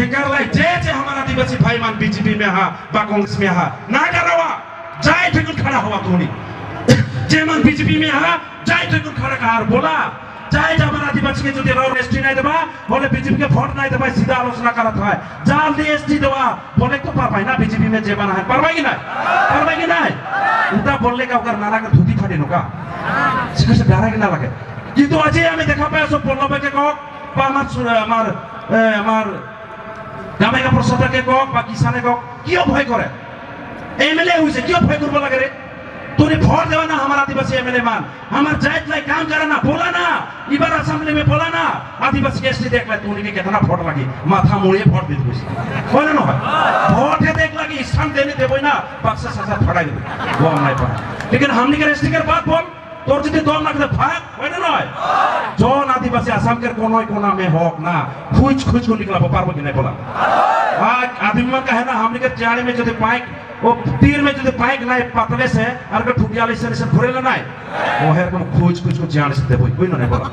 जेकर लाई जे हमारा आदिवासी भाई मान बीजेपी में हा बा कांग्रेस में हा ना डरावा जाए ठेकुन खड़ा हुआ तोनी जे मान बीजेपी में हा जाए ठेकुन खड़ा कार बोला चाहे हमारा आदिवासी के जो राउर एसटी नहीं देवा बोले बीजेपी के वोट नहीं देवा सीधा आलोचना करत है जाल दी एसटी देवा बोले तो पारबाई ना बीजेपी में जे बना है पारबाई की नहीं उल्टा बोलने का अगर नाला का धुती फाटे नो का सिखा से डरा के ना लगे কিন্তু আজি আমি দেখা পাই আছো পল্লবকে কক বা আমার গামেকা প্রসাদকে কক বা কিষানে কক কিয় ভয় করে এমএলএ হইছে কিয় ভয় করব লাগে রে तूने वोट देवा ना हमारा आदिवासी एमएलए मान हमार जात लाई काम करे ना बोला ना इबार असेंबली में बोला ना आदिवासी के एसटी देख ला तूने के कितना वोट लगी माथा मुड़े वोट दे दिस बोले ना भाई वोट देख लगी स्थान देने देबो ना बक्सा ससा फड़ाई दे वो हम नहीं पड़ा लेकिन हमनी के एसटी के बात बोल तोर যদি দল না করে ভাগ হয় না নয় জন আদিবাসী আসাম के कोना में होक ना खुज को निकला पारबो कि नहीं बोला आज आदमी का है ना हमनी के जाने में যদি पाइक वो तीर में যদি पाइक नहीं पतले से और के ठुकियाले से घुरेला नहीं वो है को खुज को जाने से देबो कोई नहीं बोला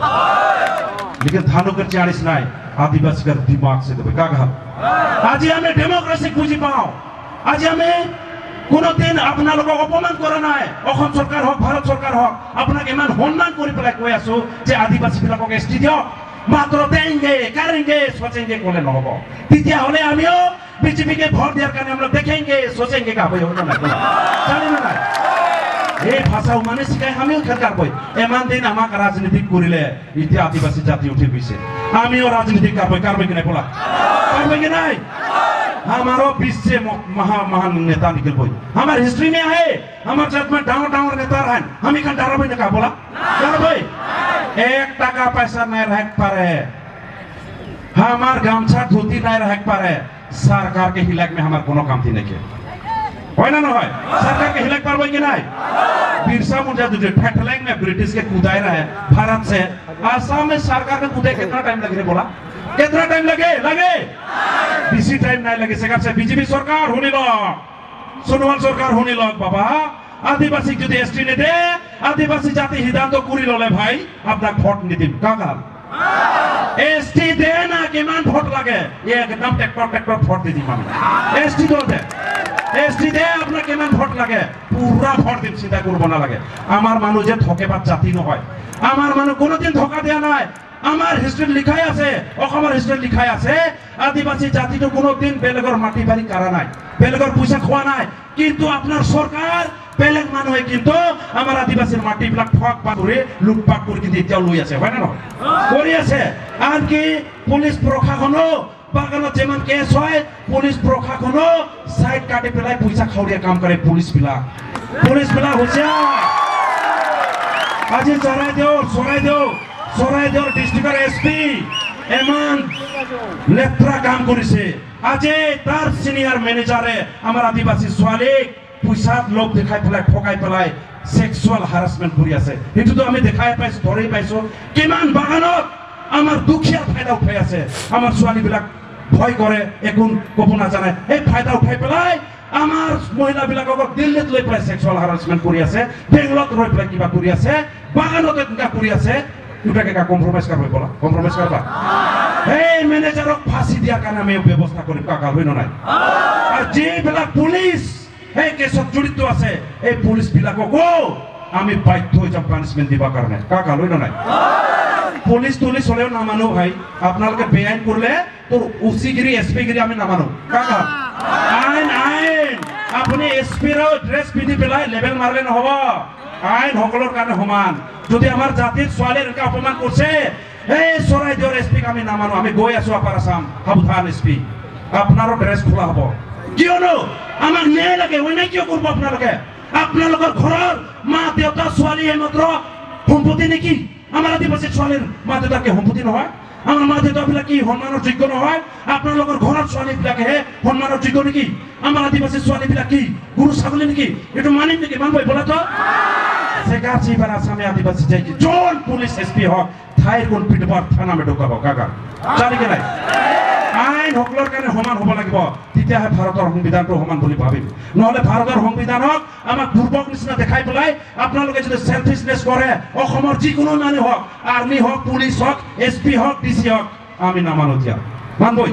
लेकिन धानो कर जाने से नहीं आदिवासी का दिमाग से देबो का कहा आज हमें डेमोक्रेसी खुजी पाओ आज हमें কোনো দিন আপোনালোকক অপমান কৰা নাই অসম সরকার হোক ভারত সরকার হোক আপনাকে ইমান সম্মান কৰি পেলাই কৈ আছো যে আদিবাসী বিলাকক এসটি দিয়ক মাত্ৰ দেंगे करेंगे सोचेंगे কোলে নহব তেতিয়া হলে আমিও বিজেপি কে ভোট দেওয়ার কারণে আমরা देखेंगे सोचेंगे का হই হলো না জানি না এই ভাষা মানে শিখাই আমিও খেলকার কই এমান দিন আমাক রাজনীতি করিলে ইতি আদিবাসী জাতি উঠে গইছে আমিও রাজনীতি কারবে কি নাই বলা কারবে কি নাই हमारो बीच से महान नेता निकल गई हमारे हिस्ट्री में है हमारे जात में डाउन नेता रहे हम ही डरा भाई ने कहा बोला डर भाई 1 टका पैसा नहीं रह पारे हमार गामछा धोती नहीं रह पारे सरकार के हिलाक में हमार कोनो काम थी नहीं के होय ना होय सरकार के हिलाक पारबो कि नहीं बिरसा मुंडा जो ठेठलैंग में ब्रिटिश के कूदाए रहे भारत से आसाम में सरकार के कूदे कितना टाइम लगे बोला कितना टाइम लगे बेसी टाइम नहीं लगे सेकार से बीजेपी सरकार होने लग सोनोवाल सरकार होने लग बाबा आदिवासी जो एसटी ने दे आदिवासी जाति सिद्धांत करी लले भाई आपना भोट निदिम का काल एसटी दे ना किमान भोट लगे ये एकदम ट्रैक्टर भोट दे दिम एसटी तो दे एसटी दे आपना किमान भोट लगे पूरा भोट दिम सीधा करब ना लगे आमार मानु जे धोकेबाज जाति নহয় आमार मानु कोनोदिन धोका देया নাই আমার হিস্ট্রি লিখাই আছে অসমৰ হিস্ট্রি লিখাই আছে আদিবাসী জাতিটো কোনোদিন বেলেগৰ মাটি বাড়ি কারা নাই বেলেগৰ পয়সা খোয়া নাই কিন্তু আপনার সরকার বেলেগ মানুহে কিন্তু আমার আদিবাসীর মাটি বিলাক ঠক করে লুটপাট করে কিন্তু এতিয়াও লৈ আছে হয় না কৰি আছে আর কি পুলিশ প্রশাসনো বাগানত যেমন কেস হয় পুলিশ প্রশাসনো সাইড কাটি পেলাই পয়সা খাওয়া কাম করে পুলিশ বিলাক হুঁশিয়ার আজি চৰাইদেউ ডিস্ট্রিক্টৰ এসপি এমন লেত্রা কাম কৰিছে আজি তার সিনিয়র ম্যানেজারে আমার আদিবাসী ছোৱালীক পইচাত লোক দেখাই পেলাই ঠকাই পেলাই সেক্সুয়াল হারাসমেন্ট কৰি আছে এটো তো আমি দেখাই পাইছো ধৰি পাইছো কিমান বাগানত আমার দুখিয়া ফায়দা উঠাই আছে আমার ছোৱালী বিলাক ভয় কৰে একোন কব না জানে এই ফায়দা উঠাই পেলাই আমার মহিলা বিলাকক দিল্লীত লৈ পেলাই সেক্সুয়াল হারাসমেন্ট কৰি আছে বেংগলত লৈ পেলাই কিবা কৰি আছে বাগানত কিবা কৰি আছে দুটাকে কা কম্প্রোমাইজ করবে বলা কম্প্রোমাইজ করবা এই ম্যানেজারক ফাঁসি দিয়া কারণে আমি ব্যবস্থা করি কাকা হইনো নাই আর যে বেলা পুলিশ এই কেসত জড়িত আছে এই পুলিশ বিলাকক আমি বাধ্য হই যাব পানিশমেন্ট দিবা কারণে কাকা হইনো নাই পুলিশ হলেও না মানো ভাই আপনাকে বেআইন করলে তোর ওসিগিরি এসপিগিরি আমি না মানো কাকা আইন আপনি এসপির ড্রেস পিন্ধি পেলাই লেভেল মারলে নহব আইন সকলের কারণে সমান যদি আমার জাতির ছোৱালীৰ এনেকা অপমান করছে এই চৰাইদেউৰ এসপিক আমি না মানো আমি গৈ আছো আপাৰ আসাম সাবধান এসপি আপনারও ড্রেস খোলা হব কিয়নো আমার ন্যায় লাগে অন্যায় কিয় করব আপনালোকে আপনালোকৰ ঘৰৰ মা দেউতা ছোৱালী মাত্ৰ সম্পত্তি নেকি আমার আদিবাসী ছোৱালীৰ মা দেউতাকে সম্পত্তি নহয় আমার মা দেউতা বিলাক কি সন্মানৰ যোগ্য নহয় আপনালোকৰ ঘৰৰ ছোৱালী বিলাকে সন্মানৰ যোগ্য নেকি আমার আদিবাসী ছোৱালী বিলাক কি গরু ছাগলী নেকি এটো মানিম নেকি মানবই বলা তো সেকাছি বার আসামে আদিবাসী যাই কি জন পুলিশ এসপি হোক থাইর কোন পিটবার থানা মে ঢোকাব কাকা জানি কি নাই আইন সকলের কারণে সমান হব লাগিব তেতিয়াহে ভারতের সংবিধানটো সমান বুলি ভাবিম নহলে ভারতের সংবিধানক আমাক দুর্বল নিচিনা দেখাই পেলাই আপনালোকে যদি সেলফিশনেস করে অসমৰ যিকোনো মানুহ হোক আর্মি হোক পুলিশ হোক এসপি হোক ডিসি হোক আমি না মানো দিয়া মানবই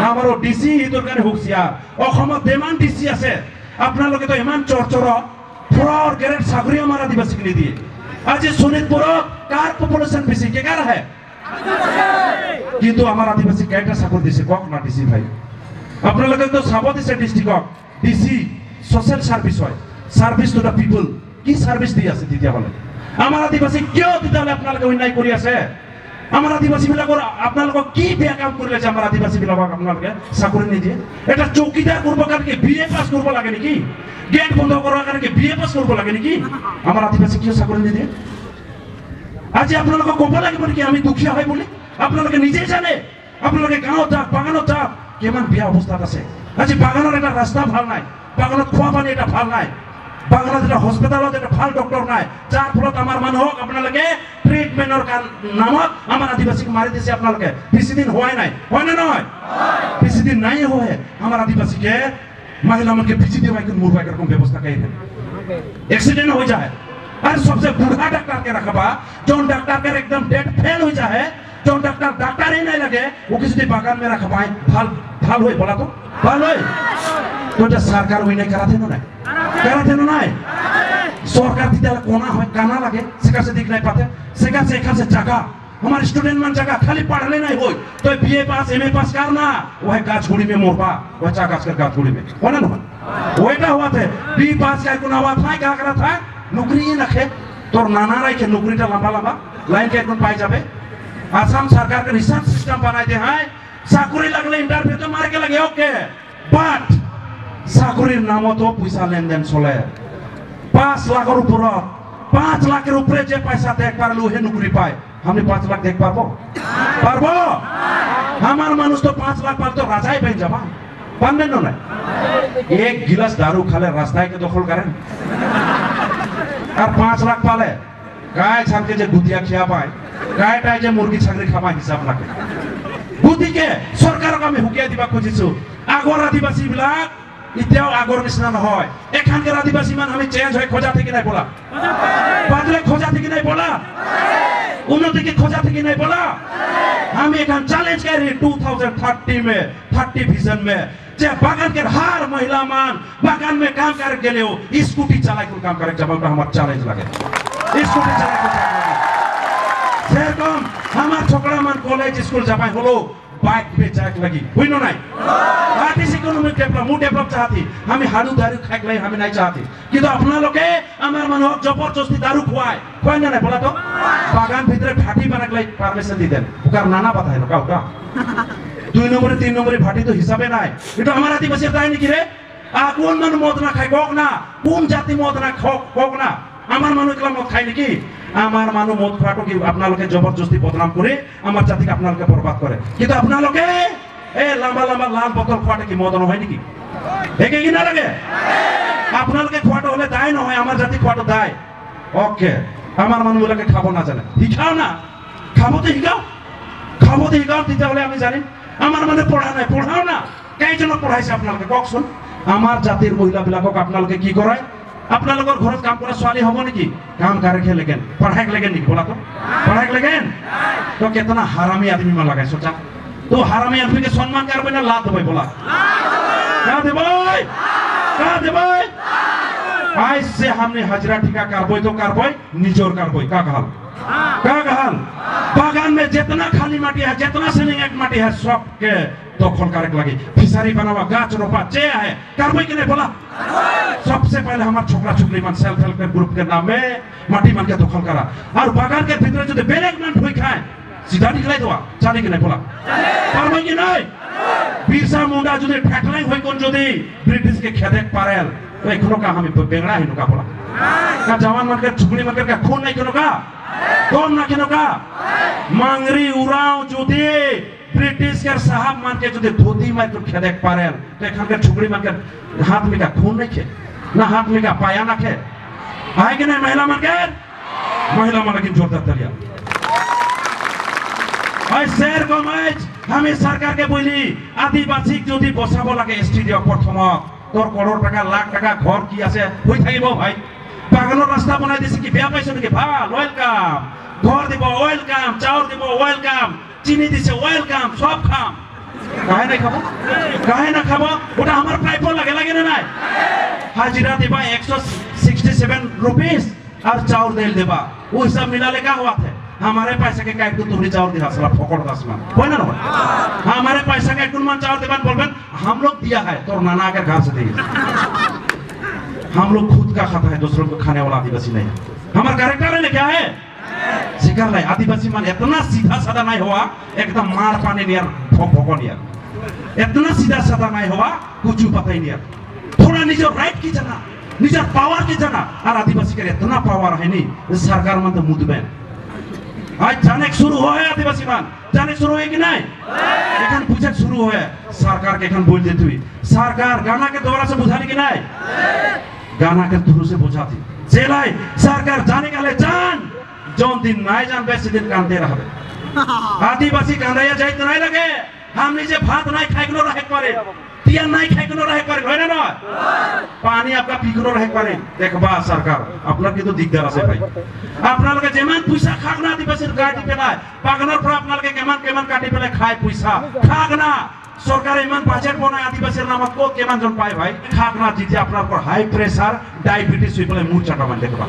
আমাৰো ডিসি ইটোৰ কাৰণে হুঁচিয়াৰ অসমত যিমান ডিসি আছে আপোনালোকে তো ইমান চৰচৰ ফ্ৰৰ গ্ৰেড চাকৰি আমাৰ আদিবাসীক নিদিয়ে আজি শোণিতপুৰত কাৰ পপুলেশ্যন বেছি কেকাৰ আহে কিন্তু আমাৰ আদিবাসী কেইটা চাকৰি দিছে কক না ডিসি ভাই আপোনালোকে তো চাব দিছে ডিস্ট্ৰিক্টক ডিসি সোশ্যাল সার্ভিস হয় সার্ভিস টু দ্য পিপল কি সার্ভিস দি আছে তেতিয়াহলে আমাৰ আদিবাসী কিয় তেতিয়াহলে আপোনালোকে অন্যায় কৰি আছে আমাৰ আদিবাসী বিলাকৰ আপোনালোকক কি বেয়া কাম কৰিলে যে আমাৰ আদিবাসী বিলাকক আপোনালোকে চাকৰি নিদিয়ে এটা চৌকিদাৰ কৰিব কাৰণে বিএ পাছ কৰিব লাগে নেকি গেট বন্ধ কৰাৰ কাৰণে বিএ পাছ কৰিব লাগে নেকি আমাৰ আদিবাসী কিয় চাকৰি নিদিয়ে আজি আপোনালোকক ক'ব লাগিব নেকি আমি দুখীয়া হয় বুলি আপোনালোকে নিজেই জানে আপোনালোকে গাঁৱত যাওক বাগানত যাওক কিমান বেয়া অৱস্থাত আছে আজি বাগানৰ এটা ৰাস্তা ভাল নাই বাগানত খোৱা পানী এটা ভাল নাই বাগানত এটা হস্পিটালত এটা ভাল ডক্টৰ নাই যাৰ ফলত আমাৰ মানুহক আপোনালোকে ট্ৰিটমেন্টৰ নামত আমাৰ আদিবাসীক মাৰি দিছে আপোনালোকে বেছি দিন হোৱাই নাই হয় না নহয় বেছি দিন নাই হয় আমাৰ আদিবাসীকে महिला मन के पीछे देवाई को मुरवाई कर व्यवस्था कहीं है एक्सीडेंट हो जाए और सबसे बूढ़ा डॉक्टर के रखबा जो डॉक्टर के एकदम डेड फेल हो जाए जो डॉक्टर ही नहीं लगे वो किसी बागान में रखवाए भाल होए बोला तो भाल होए तो जो सरकार वही नहीं कराते ना सरकार दिता कोना है काना लगे सेका से दिख नहीं पाते सेका से जगह हमारे स्टूडेंट मन जगह खाली पढ़ले नहीं हो तो बीए पास एमए पास करना वह गाछगुड़ी में मोरबा वह चाकाच कर गाछगुड़ी में होना ना वही का हुआ थे बी पास का कोना हुआ था क्या करा था नौकरी ही रखे तो नाना रही के नौकरी टा लंबा लाइन के कोन पाई जाबे आसाम सरकार के रिसर्च सिस्टम बनाए दे हैं चाकरी लगले इंटरव्यू तो मार के लगे ओके बट चाकरी नाम तो पैसा लेन देन चले 5 लाख ऊपर 5 लाख ऊपर जे पैसा देख पारलु हे नौकरी पाए हमने 5 लाख देख पारबो हमार मानुष तो 5 लाख पाल तो राजाई बन जाबा पानबे न एक गिलास दारू खाले रास्ता के दखल करें और 5 लाख पाले गाय छान के जे गुतिया खिया पाए गाय टाई जे मुर्गी छागरी खाबा हिसाब लागे गुति के सरकार का में हुकिया दिबा खोजिसु आगोर आदिवासी बिलाक इत्याও আগৰ নিচিনা নহয় এখানকার আদিবাসী মান আমি চেঞ্জ হয়ে খোঁজা থেকে নাই বলা বাদলে খোঁজা থেকে নাই বলা उन्नति की खोजा थी कि नहीं बोला हम एक चैलेंज कर रहे 2030 में 30 विजन में जे बागान के हर महिला मान बागान में काम कर के लिए स्कूटी चला के काम करे जब हमारा चैलेंज लगे स्कूटी चला के सेरकम हमार छोकरा मान कॉलेज स्कूल जापाई होलो बाइक पे जाक लगी हुई नो नहीं आर्टिस्ट इकोनॉमिक डेवलप चाहती हमें हाडू दारू खाक लाई हमें नहीं चाहती कि तो अपना लोग के हमार मनोक जबरदस्ती दारू खुआए कोई ना नहीं बोला तो बागान भीतर फाटी बना के लाई परमिशन दी देन उकार नाना पता है लोग का 2 नंबर 3 नंबर फाटी तो हिसाबे ना है ये तो हमारा आदिवासी दाई नहीं किरे कौन मन मौत ना खाए कोक ना कौन जाति मौत ना कोक ना আমার মানুষ একলা মদ খায় নাকি আমার মানুষ মদ খাটো কি আপনাদেরকে জবরদস্তি বদনাম করে আমার জাতিকে আপনাদেরকে বরবাদ করে কিন্তু আপনাদেরকে এই লম্বা লম্বা লাল বোতল খাটো কি মদ হয় নাকি একে কি না লাগে আপনাদেরকে খাটো হলে দায় না হয় আমার জাতি খাটো দায় ওকে আমার মানুষগুলোকে খাবো না জানে শিখাও না খাবো তো শিখাও দিতে হলে আমি জানি আমার মানে পড়াও না কেই জন্য পড়াইছে আপনাদেরকে কক শুন আমার জাতির মহিলা বিলাকক আপনাদেরকে কি করায় अपना लोगों घर काम करा स्वाली होमो नहीं काम करे के लेकिन पढ़ाई के लेकिन नहीं बोला तो पढ़ाई के लेकिन तो कितना हरामी आदमी में लगा सोचा तो हरामी आदमी के सम्मान करबे ना लात देबे बोला का देबे आज से हमने हजरा ठिका करबो तो करबो निजोर करबो का कहल बागान में जितना खाली माटी है जितना सेलिंग एक माटी है सब के दखल करे लगी फिशरी बनावा गाछ रोपा चे है करबो कि नहीं बोला सबसे पहले हमारे छोकरा छोकरी मन सेल्फ हेल्प ग्रुप के नाम में माटी मन के दखल करा और बागान के भीतर जो बेलेग मन ठोई खाए सीधा निकलाई दवा चले कि नहीं बोला पारबो कि नहीं बिरसा मुंडा जो फैटलाइन होई कोन जदी ब्रिटिश के खेदेक पारेल तो एखनो का हम बेंगड़ा हिनो का बोला का जवान मन के छुकड़ी मन के खून नहीं किनो का कौन ना किनो का मांगरी उराव जदी ब्रिटिश के साहब मान के जो धोती में तो खेदेक पारेल तो एखन के छुकड़ी मन के हाथ में का खून नहीं खे ना हाथ में का पाया ना खे आए कि नहीं महिला मन लेकिन जोरदार तलिया और शेर को मैच हमें सरकार के बोली आदिवासी जो बसाब लगे स्टूडियो प्रथम তোর করোড় টাকা লাখ টাকা ঘর কি আছে হই থাকিব ভাই বাগানের রাস্তা বনাই দিছি কি বেয়া পাইছ নাকি ভাল ওয়েলকাম ঘর দিব ওয়েলকাম চাউল দিব ওয়েলকাম চিনি দিছে ওয়েলকাম সব খাম কাহে নাই খাবো কাহে না খাবো ওটা আমার প্রাপ্য লাগে লাগে না নাই हाजिरा देबा 167 रुपीस और चाउर देल देबा वो हिसाब मिलाले का हुआ थे हमारे पैसे के काट को तुमने चाउर दिया साला फकड़ दसमान कोई ना ना हमारे पैसा का कुलमान चाउर देबा बोलबेन हम लोग दिया है तो नाना के घर से दिए हम लोग खुद का खाता है दूसरों को खाने वाला आदिवासी नहीं हमारा कैरेक्टर है क्या है शिकार नहीं आदिवासी मान इतना सीधा साधा नहीं हुआ एकदम मार पाने नियर फको नियर इतना सीधा साधा नहीं हुआ कुछ पता ही नहीं थोड़ा निजर राइट की जना निजर पावर की जना और आदिवासी के इतना पावर है नहीं सरकार मन तो मुदबेन आज जाने शुरू हो है आदिवासी मान जाने शुरू है कि नहीं एखन पूछे शुरू हो है सरकार के एखन बोल देती हुई सरकार गाना के द्वारा से बुझाने की नहीं गाना के थ्रू से बुझाती चलाई सरकार जाने का ले जान जोन दिन नहीं जान वैसे दिन कांदे रहबे आदिवासी कांदाया जाए तो नहीं लगे हम नीचे भात नहीं खाइकनो रहे पारे तिया नहीं खाइकनो रहे पारे होय ना पानी आपका पीकनो रहे पारे देखबा सरकार अपना के तो दिगदार আছে भाई अपना लगे जेमान पैसा खागना आदिवासी गाड़ी पे ना पागनर पर अपना लगे केमान केमान काटी पे खाए पैसा खागना सरकार इमान बाजेट बनाय आदिवासी नाम को केमान जन पाए भाई खागना जीते अपना पर हाई प्रेशर डायबिटीज हुई पले मुंह चाटा मान देखबा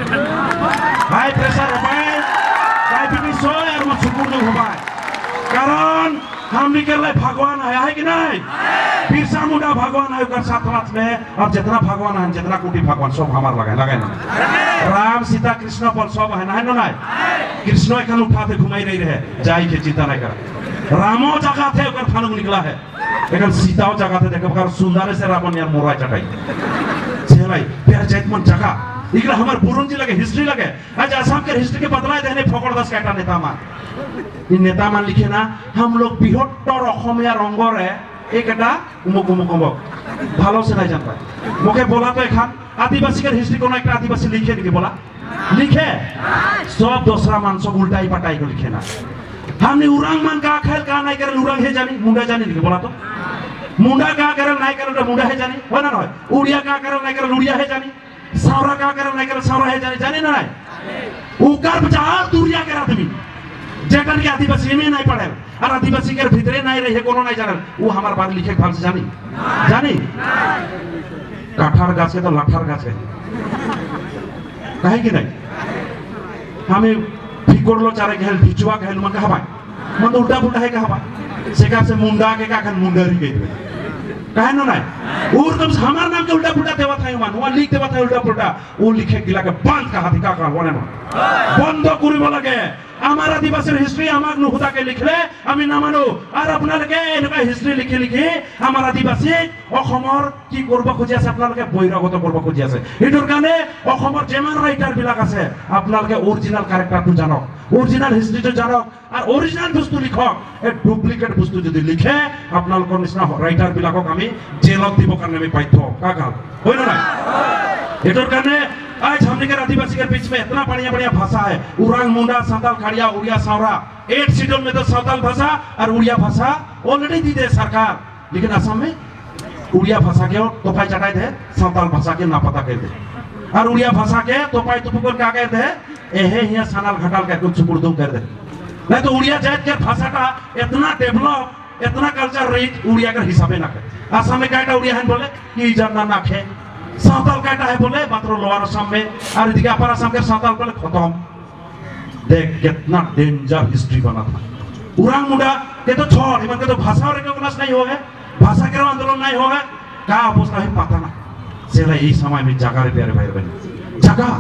हाई प्रेशर होबाय डायबिटीज होय और मन सुकुर न होबाय कारण हम निकल रहे भगवान है कि नहीं बिरसा मुंडा भगवान है कर साथ में और जितना भगवान है जितना कोटि भगवान सब हमार लगे ना राम सीता कृष्ण पर सब है ना नहीं कृष्ण एखन उठाते घुमाई रही रहे जाई के चिंता नहीं कर रामो जगह थे ओकर थानुक निकला है एखन सीताओ जगह थे देखो कर सुंदर से रावण यार मोरा चटाई चलाई प्यार जैतमन जगह इकरा हमार पुरन जी लगे हिस्ट्री लगे आज असम के हिस्ट्री के बदलाय देने फकड़ दस काटा नेता मान इन नेता मान लिखे ना हम लोग बृहत्तर অসমীয়া রঙরে একটা উমুক উমুক উমুক ভালো से नहीं जानता मुखे बोला तो एखान आदिवासी के हिस्ट्री कोनो एक आदिवासी लिखे नहीं बोला लिखे सब दूसरा मान सब उल्टाई पटाई को लिखे ना हमने उरांग मान का खेल का नहीं करे उरांग है जानी मुंडा जानी नहीं बोला तो मुंडा का करे नहीं करे मुंडा है जानी हो ना ना उड़िया का करे नहीं करे उड़िया है जानी सावरा का करे नहीं करे सावरा है जानी जाने ना नहीं उकर बचा दूरिया के आदमी जेटन के आदिवासी में नहीं पढ़े और आदिवासी के भीतरे नहीं रहे कोनो नहीं जानल वो हमार बात लिखे भाल से जानी जानी काठार गाछ के तो लाठार गाछ है काहे कि नहीं हमें फिकोड़लो चारे के हेल भिचुआ के हेल मन कहा भाई मन तो उल्टा पुल्टा है कहा भाई सेका से मुंडा के का खन मुंडरी के काहे ना नहीं और तब हमार नाम के उल्टा पुल्टा देवा था मान वो लिख देवा था उल्टा पुल्टा वो लिखे गिला के बंद कहा थी का बोले ना बंद करी बोला के আমার আদিবাসীর হিস্ট্রি আমাক নুহুদাকে লিখলে আমি না মানো আর আপোনালোকে এনেকা হিস্ট্রি লিখি লিখি আমার আদিবাসী অসমৰ কি কৰিব খুজি আছে আপোনালোকে বৈৰাগত কৰিব খুজি আছে এটোৰ কাৰণে অসমৰ যেমান ৰাইটাৰ বিলাক আছে আপোনালোকে অৰিজিনাল ক্যাৰেক্টাৰটো জানক অৰিজিনাল হিস্ট্রিটো জানক আর অরিজিনাল বস্তু লিখক এ ডুপ্লিকেট বস্তু যদি লিখে আপোনালোকৰ নিচিনা ৰাইটাৰ বিলাকক আমি জেলত দিব কাৰণে আমি বাধ্য কাকা হয় না এটোৰ কাৰণে आज हमने के आदिवासी के बीच में इतना बढ़िया बढ़िया भाषा है उरांग मुंडा सांताल खड़िया उड़िया सावरा 8 शेड्यूल में तो सांताल भाषा और उड़िया भाषा ऑलरेडी दी दे सरकार लेकिन असम में उड़िया भाषा के तोपाई चटाई दे सांताल भाषा के ना पता कर दे और उड़िया भाषा के तोपाई तुपुकर क्या कहते हैं एहे हिया सानाल घटाल के कुछ सुपुर्दू कर दे नहीं तो उड़िया जात के भाषा का इतना डेवलप इतना कल्चर रिच उड़िया का हिसाबे ना करे असम में क्या उड़िया है बोले कि जानना ना खे सावताल काटा है बोले मात्र लोअर असम में और इधर अपर असम के सावताल बोले खत्म देख कितना डेंजर हिस्ट्री बना था उरांग मुंडा के तो छोड़ इमन के तो भाषा रिकॉग्नाइज नहीं हो गए भाषा के आंदोलन नहीं हो गए क्या अवस्था है पता ना चला यही समय में जगह रे प्यारे भाई बहन जगह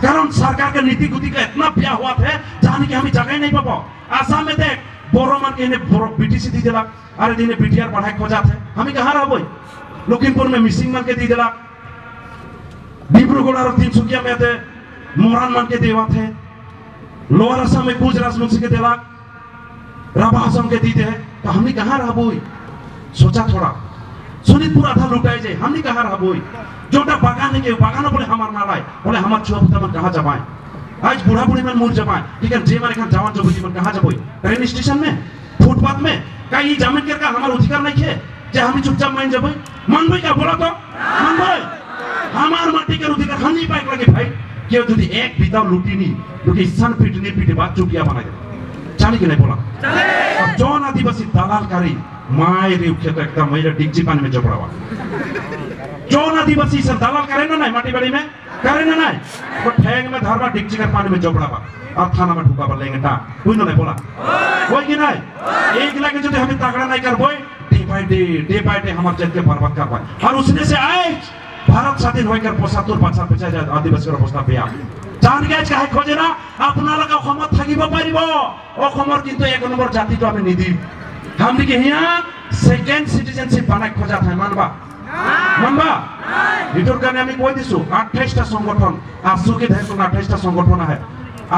कारण सरकार के नीति गुति का इतना प्या हुआ थे जाने की हम जगह नहीं पापो आसाम में देख बोरो मन के बीटीसी दी दिला अरे दिन बीटीआर पढ़ाई खोजा थे हम कहाँ रहो लखीमपुर में मिसिंग मन के दी दिला डिब्रूगढ़ और तिनसुकिया में थे मोरान मान के देवा थे लोअर असम में कुछ राजवंशी के देवा राभा असम के दीते हैं तो हमने कहाँ रहा बोई सोचा थोड़ा सोनितपुर आधा लुटाई जाए हमने कहाँ रहा बोई जोटा बागान के बागान बोले हमार ना लाए बोले हमार चुहत्तर मन कहाँ जबाएं आज बूढ़ा बूढ़ी मन मुड़ जबाएं ठीक है जे मन एखन जवान जबुजी मन कहाँ जबोई ट्रेन स्टेशन में फुटपाथ में का ये जामिन कर का हमार अधिकार नहीं है जे हम चुपचाप मान जबोई मन भाई का बोला तो मन भाई हमार माटी के अधिकार हम नहीं पाए लगे भाई क्यों यदि एक बिताव लूटी नहीं क्योंकि सन पीटने पीटे बाद चुटिया बना दे चाली के नहीं बोला अब जौन आदिवासी दलाल कारी माय रिव खेत एकदम मेरा डिग्जी पानी में चपड़ावा जौन आदिवासी सब दलाल करे ना नहीं माटी बाड़ी में करे ना नहीं वो ठेंग में धरवा डिग्जी कर पानी में चपड़ावा और थाना में ढुका पर लेंगे टा कोई नहीं बोला कोई की नहीं एक लाख जो हमें तगड़ा नहीं कर बोई डे बाय डे हमारे जन के बर्बाद कर पाए और उसने से आए भारत स्वाधीन होकर 75 बच्चा जाए आदिवासी अवस्था पे आप जान गए चाहे खोजे ना अपना लगा ক্ষমত থাকিব পাৰিব অসমৰ কিন্তু এক নম্বৰ জাতিটো আমি নিদি हम के हिया सेकेंड सिटीजनशिप बानाय खोजा थाय मानबा मानबा इटोर काने আমি কই দিছো 28টা সংগঠন आसू के धैर्य 28टा संगठन है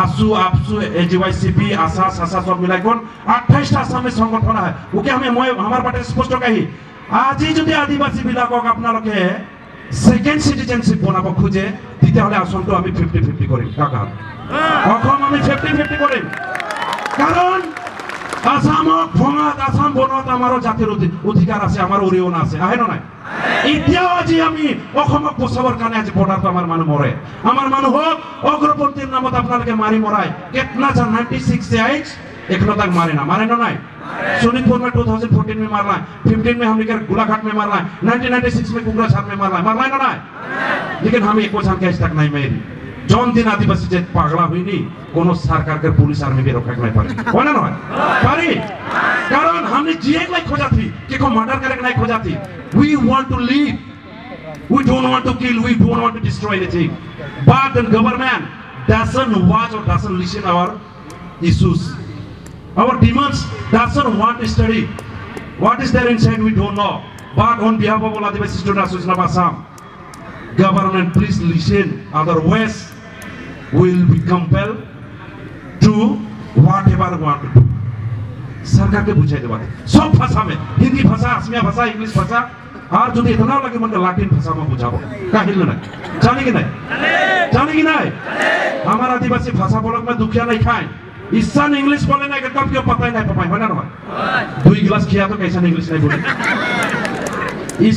आसू आपसू एजीवाईसीपी आशा सासा सब मिलाई कोन 28टा आसामी संगठन है ओके हमें हमार बाटे स्पष्ट कही आज ही যদি आदिवासी বিলাকক আপোনালোকে सेकेंड सिटीजनशिप बनाबो খুঁজে দিতে হলে আসনটো আমি 50-50 করিম কাকা অসম আমি 50-50 করিম কারণ আসামক ভঙাত আসাম বনত আমাৰো জাতিৰ অধিকাৰ আছে আমাৰ অৰিয়না আছে আহে নাই এতিয়াও আজি আমি অসমক বচাবৰ কাৰণে আজি বৰ্ডাৰটো আমাৰ মানুহ মৰে আমাৰ মানুহক অগ্ৰপন্থীৰ নামত আপোনালোকে মাৰি মৰাই কেতনা জন 96 से आइज एखनो तक मारे ना नहीं सोनीतपुर में 2014 में मारला 15 में हम लेकर गोलाघाट में मारला 1996 में कुकराझार में मारला ना नहीं लेकिन हम एक वचन के आज तक नहीं मेरी जौन दिन आदिवासी जे पागला हुई नहीं कोनो सरकार के पुलिस आर्मी भी रोकक नहीं पारे हो ना पारी कारण हमने जीए नहीं खोजा थी कि को मर्डर करे नहीं खोजा थी we want to live we don't want to kill we don't want to destroy anything but the government doesn't watch or doesn't listen our issues our demands doesn't want to study what is there inside we don't know but on behalf of all Adivasi Student Association of Assam government please listen otherwise we will be compelled to whatever we want to do सरकार के बुझाई देवा सब भाषा में हिंदी भाषा असमिया भाषा English भाषा और जो इतना लगे मन लाटिन भाषा में बुझाबो का हिल नहीं जाने की नहीं हमारा आदिवासी भाषा बोलक में दुखिया नहीं खाए ईशान इंग्लिश बोले ना कब क्यों पता ही नहीं पाए है ना 2 गिलास खिया तो कैसा इंग्लिश नहीं बोले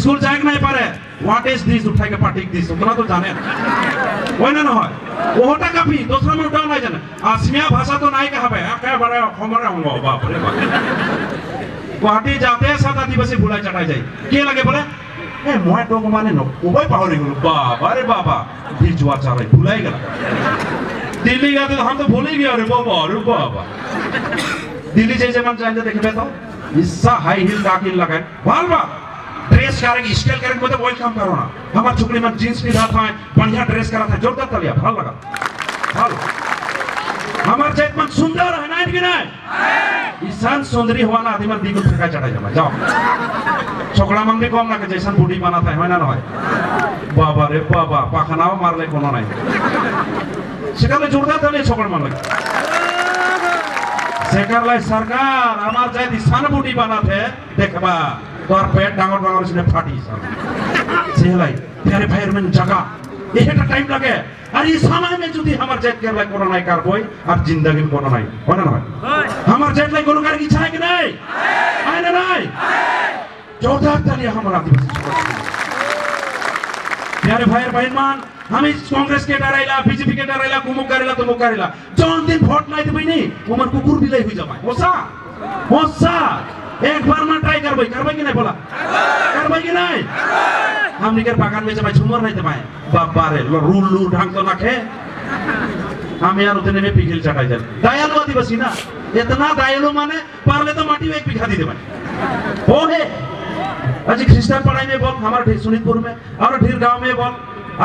स्कूल जाए नहीं पारे व्हाट इज दिस उठाई के पार्टिक दिस उतना तो जाने है ना ओटा काफी दूसरा में उठाओ नहीं जाने असमिया भाषा तो नहीं कहा भाई क्या बड़ा हमारे होंगे बाप रे बाप गुवाहाटी जाते साथ आदिवासी भुलाई चढ़ाई जाए के लगे बोले ए मैं तो माने न ओबाई पाहरी गेलो बाबा रे बाबा भिजुआ चढ़ाई भुलाई गेला दिल्ली गए तो हम तो भूल ही गए अरे बाबा दिल्ली जैसे मन चाहिए देखबे तो इस्सा हाई हिल का हिल लगाए बालबा ड्रेस करेंगे स्टाइल करेंगे तो वेलकम करो ना हमार छोकरी में जींस पहना था बढ़िया ड्रेस करा था जोरदार तलिया भाल लगा भाल हमार जात मन सुंदर है ना कि नहीं ईशान सुंदरी हुआ ना आदमी मन दिगुल फेंका चढ़ाई जामा जाओ छोकरा मन भी कम लगे जैसा बॉडी बनाता है ना बाबा रे बाबा पाखनाओ मार ले कोनो नहीं सेकाले जोरदार तलिया छोकरा मन लगे सेकारलाई सरकार हमार जात ईशान बॉडी बनाते देखबा तोर पेट डांगर से फाटी सेलाई प्यारे भाई में जगह एटा टाइम लगे और इस समय में যদি আমার জেট কেরলা কোন নাই কার বই আর জিন্দেগি কোন নাই হয় না আমার জেট লাই কোন কার কি চাই কি নাই হয় না নাই जोरदार तालियां हमारा आदिवासी प्यारे भाई बहन हम कांग्रेस के डराइला बीजेपी के डराइला गुमुक करेला तो मुक करेला जौन दिन वोट नहीं देबई नहीं उमर कुकुर बिलाई हो जाबाय होसा एक बार में ट्राई करबई कि नहीं बोला करबई कि नहीं हम निकर बागान में जब झुमर नहीं दबाए बाबा रे रूल ढंग तो नखे हम यार उतने में पिघल चढ़ाई जाए दयालु आदिवासी ना इतना दयालु माने पारले तो माटी में एक बिघा दी देबाई वो है आज क्रिश्चियन पढ़ाई में बोल हमारे ढेर सोनीतपुर में और ढेर गांव में बोल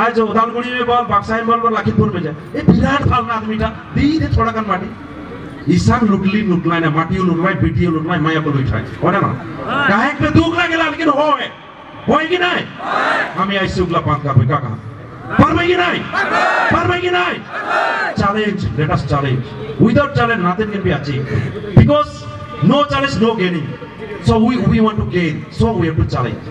आज उदालगुड़ी में बोल बक्सा में बोल लखीमपुर में जाए ये विराट फालना आदमी का धीरे थोड़ा कन माटी ईशान लुटली लुटलाई ना माटी लुटलाई बेटी लुटलाई माया को लुटाई और ना काहे पे दुख लागेला लेकिन होय कि नहीं हम ऐसे उगला पांच का भाई का कहा परमे की नहीं challenge let us challenge without challenge nothing can be achieved because no challenge no gaining so we want to gain so we have to challenge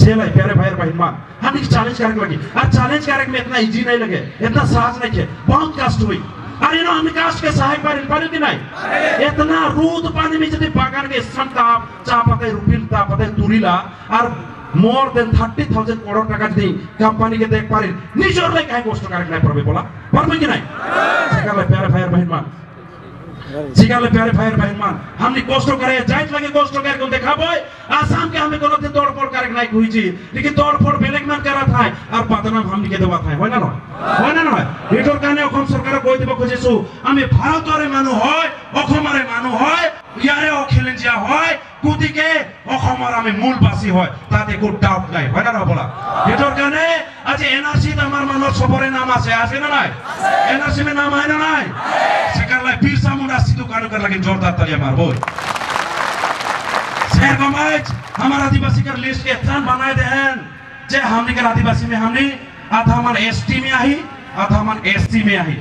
सेलाई प्यारे भाई बहन मान हम इस चैलेंज करने लगे और चैलेंज करने में इतना इजी नहीं लगे इतना सहज नहीं है बहुत कष्ट हुई अरे ना हमने काश के सहायक पारी कि नहीं इतना रूद पानी में जब बागान के संताप चापते रुपिलता पते तुरीला और more than 30,000 करोड़ টাকা दी कंपनी के देख पारे निजोर ले काहे कष्ट करके नहीं पड़बे बोला परमे कि नहीं सेकाले प्यारे भाई बहन मान जिगाले प्यारे भाई बहन मान हमनी कष्ट करे जाइत लगे कष्ट करे को देखाबो आसाम के हमें कोनो दिन तोड़फोड़ करे नहीं हुई छी लेकिन तोड़फोड़ बेलेग मान करा था और बदनाम हमनी के देवा था হয় না নয় এটোর কারণে অসম সরকার কই দিব খুঁজেছো আমি ভারতরে মানুহ হয় অসমরে মানুহ হয় ইয়ারে অখিলেঞ্জিয়া হয় কুদিকে অসমৰ আমি মূলবাসী হয় তাতে কোনো ডাউট নাই হয় না বলা এটোর কারণে আজ এনআরসি আমার মানুষ সবরে নাম আছে না নাই এনআরসি মে নাম আয় না নাই সেকারলাই বিরসা মুন্ডা সিধু কানু कर लगे जोरदार तालियां मारबो शेर गमाज हमारा आदिवासी का लिस्ट के इतना बनाए देन जे हमनी के आदिवासी में हमनी आधा मन एसटी में आई आधा मन एससी में आई